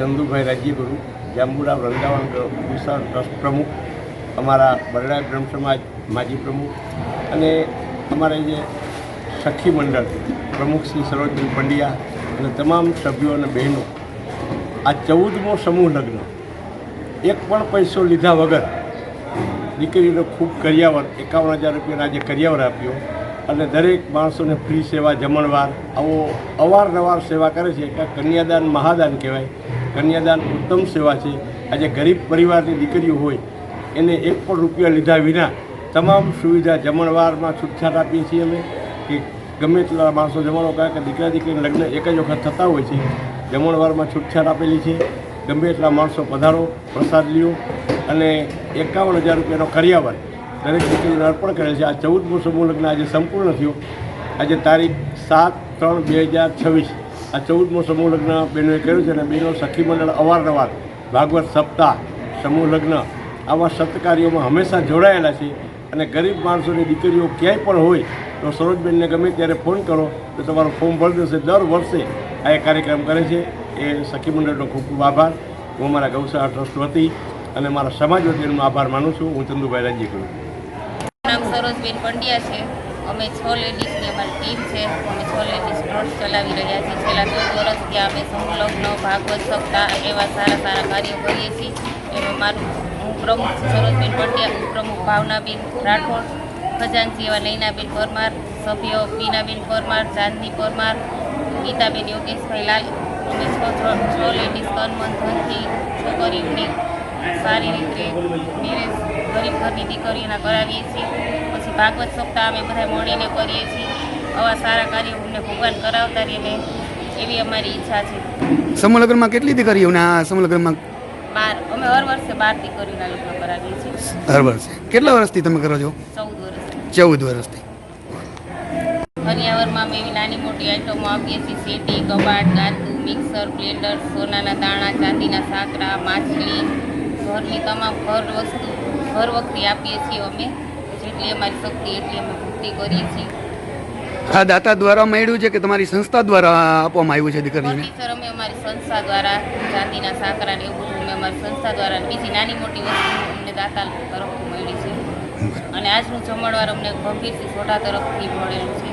ચંદુભાઈ રાજ્યગુરુ, જાંબુડા વૃંદાવન વિશાળ ટ્રસ્ટ પ્રમુખ, અમારા બરડાઈ બ્રહ્મ સમાજ માજી પ્રમુખ અને અમારે જે સખી મંડળ પ્રમુખ શ્રી સરોજબેન પંડ્યા અને તમામ સભ્યો અને બહેનો આ 14મો સમૂહ લગ્ન એક પણ પૈસો લીધા વગર દીકરીનો ખૂબ કરિયાવર 51,000 રૂપિયાના આજે કરિયાવર આપ્યો અને દરેક માણસોને ફ્રી સેવા જમણવાર આવો અવારનવાર સેવા કરે છે કે કન્યાદાન મહાદાન કહેવાય. કન્યાદાન ઉત્તમ સેવા છે. આજે ગરીબ પરિવારની દીકરીઓ હોય એને એક પણ રૂપિયા લીધા વિના તમામ સુવિધા જમણવારમાં છૂટછાટ આપીએ છીએ અમે કે ગમે તેટલા માણસો જમણો કહે કે દીકરા દીકરીના લગ્ન એક જ વખત થતા હોય છે. જમણવારમાં છૂટછાટ આપેલી છે. ગમે એટલા માણસો પધારો, પ્રસાદ લ્યો અને 51,000 રૂપિયાનો કરિયાવર દરેક દીકરીને અર્પણ કરેલ છે. આ 14મો સમૂહ લગ્ન આજે સંપૂર્ણ થયો. આજે તારીખ 7/3/2026 આ 14મો સમૂહ લગ્ન બહેનોએ કર્યું છે અને બહેનો સખી મંડળ અવારનવાર ભાગવત સપ્તાહ, સમૂહ લગ્ન આવા સત્કાર્યોમાં હંમેશા જોડાયેલા છે અને ગરીબ માણસોની દીકરીઓ ક્યાંય પણ હોય તો સરોજબેનને ગમે ત્યારે ફોન કરો તો તમારું ફોર્મ ભરી દેશે. દર વર્ષે આ એક કાર્યક્રમ કરે છે. એ સખી મંડળનો ખૂબ ખૂબ આભાર. હું અમારા ગૌશાળા ટ્રસ્ટ વતી અને મારા સમાજ વતી એનો આભાર માનું છું. હું ચંદુભાઈ રાજ્યગુરુ. નામ સરોજબેન પંડ્યા છે. અમે 6 લેડીઝની અમારી ટીમ છે. અમે 6 લેડીઝ ટ્રસ્ટ ચલાવી રહ્યા છીએ. છેલ્લા 14 વર્ષથી અમે સમૂહ લગ્ન, ભાગવત સપ્તાહ એવા સારા કાર્યો કરીએ છીએ. એમાં હું પ્રમુખ સરોજબેન પંડ્યા, ઉપપ્રમુખ ભાવનાબેન રાઠોડ, ખજાનચી એવા નૈનાબેન પરમાર, સભ્યો બીનાબેન પરમાર, ચાંદની પરમાર, ગીતાબેન યોગેશભાઈ લાલ. અમે 6 લેડીઝ તન મન ધનથી છોકરીઓને સારી રીતે મેરેજ ગરીબ ઘરની દીકરીઓના કરાવીએ છીએ. પછી ભાગવત સપ્તાહ અમે બધા મળીને કરીએ છીએ. આવા સારા કાર્યો અમને ભગવાન કરાવતા રહીને એવી અમારી ઈચ્છા છે. સમૂહ લગ્નમાં કેટલી દીકરીઓના સમૂહ લગ્નમાં? 12. અમે હર વર્ષે 12 દીકરીઓના લગ્ન કરાવીએ છીએ. હર વર્ષે? કેટલા વર્ષથી તમે કરો છો? 14 વર્ષથી. 14 વર્ષથી. કરિયાવરમાં અમે એવી નાની મોટી આઈટમો આપીએ છીએ. સેટી, કબાટ, ગાદલું, મિક્સર, બ્લેન્ડર, સોનાના દાણા, ચાંદીના સાકરા, માછલી, ઘરની તમામ ઘર વખતે આપીએ છીએ. અમે જેટલી અમારી શક્તિ એટલી અમે ભક્તિ કરીએ છીએ. આ દાતા દ્વારા મળ્યું છે કે તમારી સંસ્થા દ્વારા આપવામાં આવ્યું છે દીકરીને? ફર્નિચર અમે અમારી સંસ્થા દ્વારા, ચાંદીના સાકરા ને એવું બધું અમે અમારી સંસ્થા દ્વારા, બીજી નાની મોટી વસ્તુ અમને દાતા તરફથી મળી છે. અને આજનું જમણવાર અમને ગંભીરસિંહ સોઢા તરફથી મળેલું છે.